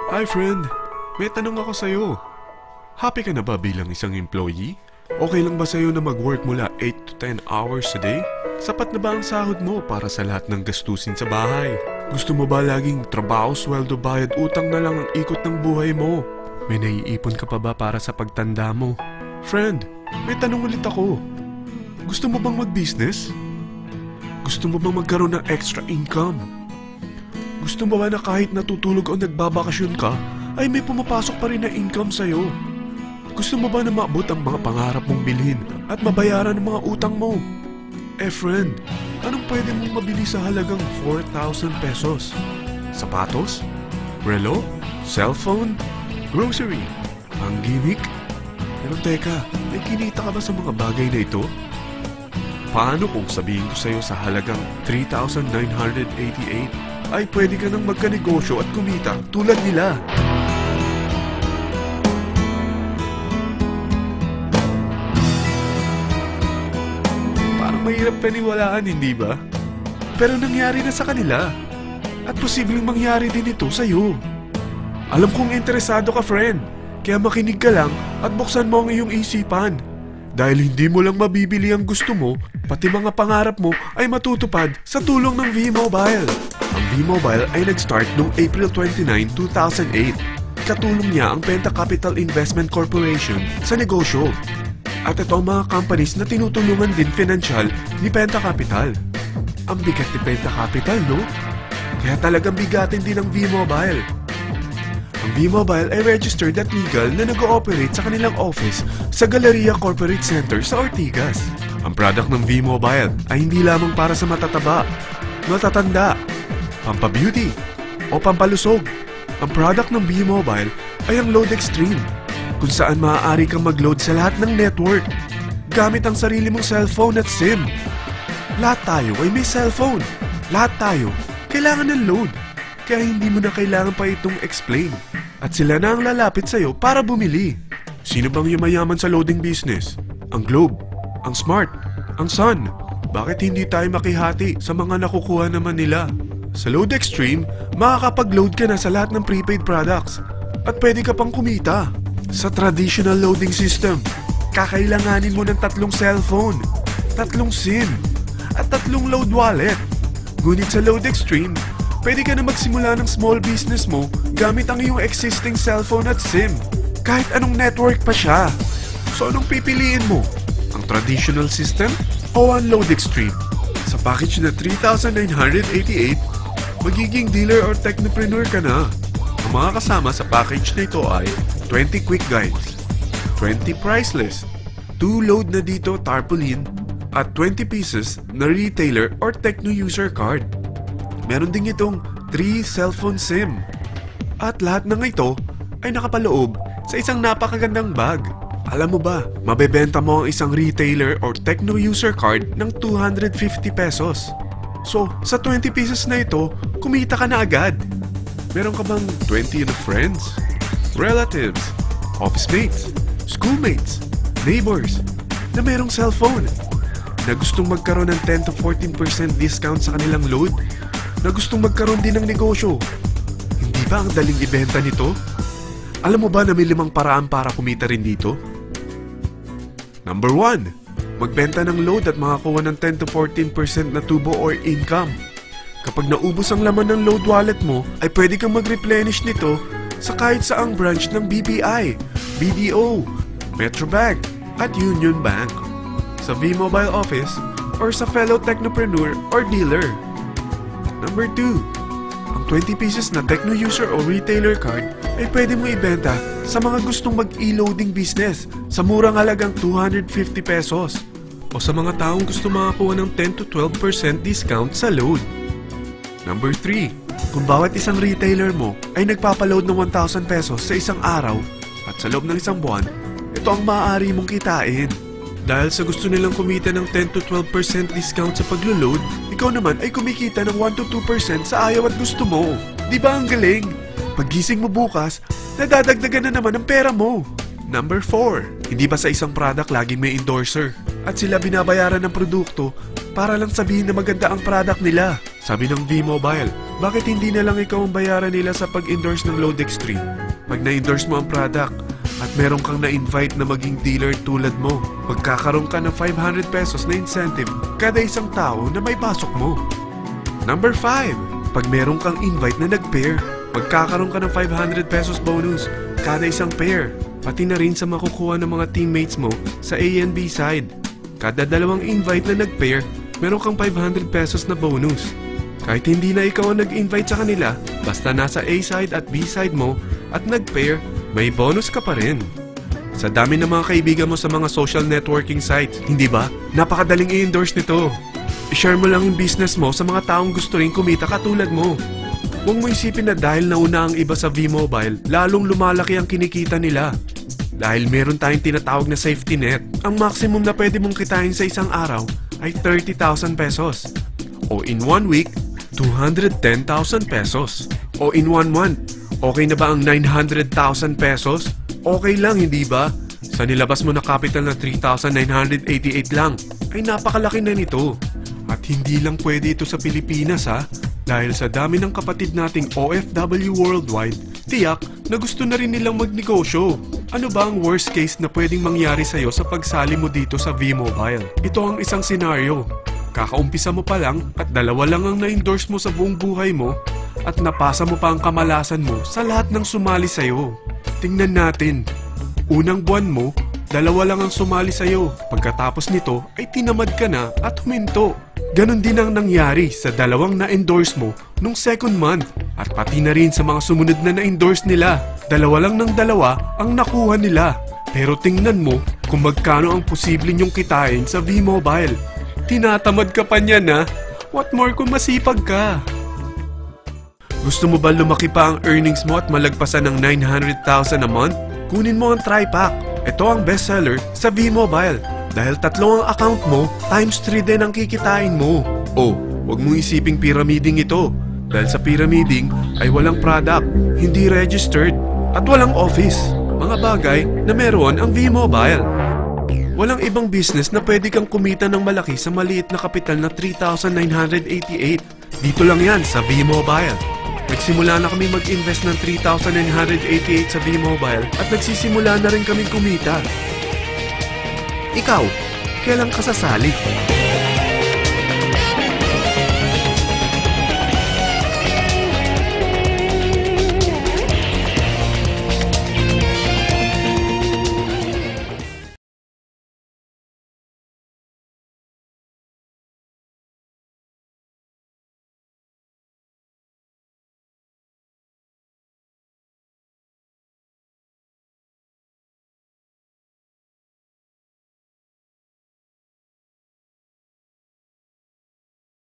Hi friend, may tanong ako sa'yo. Happy ka na ba bilang isang employee? Okay lang ba sa'yo na mag-work mula 8 to 10 hours a day? Sapat na ba ang sahod mo para sa lahat ng gastusin sa bahay? Gusto mo ba laging trabaho, sweldo, bayad, utang na lang ang ikot ng buhay mo? May naiipon ka pa ba para sa pagtanda mo? Friend, may tanong ulit ako. Gusto mo bang mag-business? Gusto mo bang magkaroon ng extra income? Gusto mo ba na kahit natutulog o nagbabakasyon ka, ay may pumapasok pa rin na income sa'yo? Gusto mo ba na maabot ang mga pangarap mong bilhin at mabayaran ang mga utang mo? Eh friend, anong pwede mong mabili sa halagang 4,000 pesos? Sapatos? Relo? Cellphone? Grocery? Ang gimmick? Pero teka, may kinita ka ba sa mga bagay na ito? Paano kung sabihin ko sa'yo sa halagang 3,988 ay pwede ka nang magkanegosyo at kumita tulad nila? Parang mahirap paniwalaan, hindi ba? Pero nangyari na sa kanila. At posibleng mangyari din ito sa'yo. Alam kong interesado ka, friend. Kaya makinig ka lang at buksan mo ang iyong isipan. Dahil hindi mo lang mabibili ang gusto mo, pati mga pangarap mo ay matutupad sa tulong ng V-Mobile. Ang V-Mobile ay nag-start noong April 29, 2008. Katulong niya ang Penta Capital Investment Corporation sa negosyo. At ito ang mga companies na tinutulungan din financial ni Penta Capital. Ang bigat ni Penta Capital, no? Kaya talagang bigatin din ang V-Mobile. Ang V-Mobile ay registered at legal na nag-ooperate sa kanilang office sa Galleria Corporate Center sa Ortigas. Ang product ng V-Mobile ay hindi lamang para sa matataba, matatanda, pampabeauty, o pampalusog. Ang product ng V-Mobile ay ang Load Extreme, kung saan maaari kang mag-load sa lahat ng network gamit ang sarili mong cellphone at SIM. Lahat tayo ay may cellphone. Lahat tayo kailangan ng load. Kaya hindi mo na kailangan pa itong explain. At sila na ang lalapit sa'yo para bumili. Sino bang yumayaman sa loading business? Ang Globe, ang Smart, ang Sun. Bakit hindi tayo makihati sa mga nakukuha naman nila? Sa Load Extreme, makakapag-load ka na sa lahat ng prepaid products. At pwede ka pang kumita. Sa traditional loading system, kakailanganin mo ng 3 cellphone, 3 SIM, at 3 load wallet. Ngunit sa Load Extreme, pwede ka na magsimula ng small business mo gamit ang iyong existing cellphone at SIM. Kahit anong network pa siya. So anong pipiliin mo? Ang traditional system o ang Load Extreme? Sa package na 3,988, magiging dealer or technopreneur ka na. Ang mga kasama sa package na ito ay 20 quick guides, 20 price list, 2 load na dito tarpaulin, at 20 pieces na retailer or techno user card. Meron din itong 3 cellphone SIM. At lahat ng ito ay nakapaloob sa isang napakagandang bag. Alam mo ba, mabebenta mo ang isang retailer or techno user card ng 250 pesos. So, sa 20 pieces na ito, kumita ka na agad. Meron ka bang 20 na friends, relatives, office mates, schoolmates, neighbors na merong cellphone? Na gustong magkaroon ng 10 to 14% discount sa kanilang load? Na gustong magkaroon din ng negosyo? Hindi ba ang daling ibenta nito? Alam mo ba na may 5 paraan para kumita rin dito? Number 1. Magbenta ng load at makakuha ng 10 to 14% na tubo or income. Kapag naubos ang laman ng load wallet mo, ay pwede kang mag-replenish nito sa kahit saang branch ng BPI, BDO, Metrobank, at Union Bank, sa V-Mobile office, or sa fellow technopreneur or dealer. Number 2. Ang 20 pieces na techno user o retailer card ay pwede mo ibenta sa mga gustong mag-e-loading business sa murang halagang 250 pesos o sa mga taong gusto makakuha ng 10 to 12% discount sa load. Number 3. Kung bawat isang retailer mo ay nagpapaload ng 1,000 pesos sa isang araw at sa loob ng isang buwan, ito ang maaari mong kitain. Dahil sa gusto nilang kumita ng 10 to 12% discount sa paglo-load, ikaw naman ay kumikita ng 1 to 2% sa ayaw at gusto mo. Di ba ang galing? Paggising mo bukas, nadadagdagan na naman ang pera mo. Number 4. Hindi ba sa isang product laging may endorser? At sila binabayaran ng produkto para lang sabihin na maganda ang product nila. Sabi ng V-Mobile, Bakit hindi na lang ikaw ang bayaran nila sa pag-endorse ng Lodex 3? Pag na-endorse mo ang product at meron kang na-invite na maging dealer tulad mo, magkakaroon ka ng 500 pesos na incentive kada isang tao na may pasok mo. Number 5. Pag meron kang invite na nag-pair, magkakaroon ka ng 500 pesos bonus kada isang pair, pati na rin sa makukuha ng mga teammates mo sa A and B side. Kada dalawang invite na nag-pair, meron kang 500 pesos na bonus. Kahit hindi na ikaw ang nag-invite sa kanila, basta nasa A side at B side mo at nag-pair, may bonus ka pa rin. Sa dami ng mga kaibigan mo sa mga social networking sites, hindi ba? Napakadaling i-endorse nito. I-share mo lang yung business mo sa mga taong gusto rin kumita katulad mo. Huwag mo isipin na dahil nauna ang iba sa V-Mobile, lalong lumalaki ang kinikita nila. Dahil meron tayong tinatawag na safety net, ang maximum na pwede mong kitain sa isang araw ay 30,000 pesos. O in 1 week, 210,000 pesos. O in 1 month, okay na ba ang 900,000 pesos? Okay lang, hindi ba? Sa nilabas mo na capital na 3,988 lang, ay napakalaki na nito. At hindi lang pwede ito sa Pilipinas ha, dahil sa dami ng kapatid nating OFW worldwide, tiyak na gusto na rin nilang magnegosyo. Ano ba ang worst case na pwedeng mangyari sa'yo sa pagsali mo dito sa V-Mobile? Ito ang isang senaryo. Kakaumpisa mo pa lang at dalawa lang ang na-endorse mo sa buong buhay mo at napasa mo pa ang kamalasan mo sa lahat ng sumali sa'yo. Tingnan natin. Unang buwan mo, dalawa lang ang sumali sa'yo. Pagkatapos nito ay tinamad ka na at huminto. Ganon din ang nangyari sa dalawang na-endorse mo nung second month at pati na rin sa mga sumunod na na-endorse nila. Dalawa lang ng dalawa ang nakuha nila. Pero tingnan mo kung magkano ang posible nyong kitain sa V-Mobile. Tinatamad ka pa niyan ha? What more kung masipag ka? Gusto mo ba lumaki pa ang earnings mo at malagpasan ng 900,000 a month? Kunin mo ang TriPack. Ito ang bestseller sa V-Mobile. Dahil 3 ang account mo, times 3 din ang kikitain mo. Oh, huwag mong isiping pyramiding ito. Dahil sa pyramiding ay walang product, hindi registered, at walang office. Mga bagay na meron ang V-Mobile. Walang ibang business na pwede kang kumita ng malaki sa maliit na kapital na 3,988. Dito lang yan sa V-Mobile. Nagsimula na kami mag-invest ng 3,988 sa V-Mobile at nagsisimula na rin kami kumita. Ikaw, kailan ka sasali?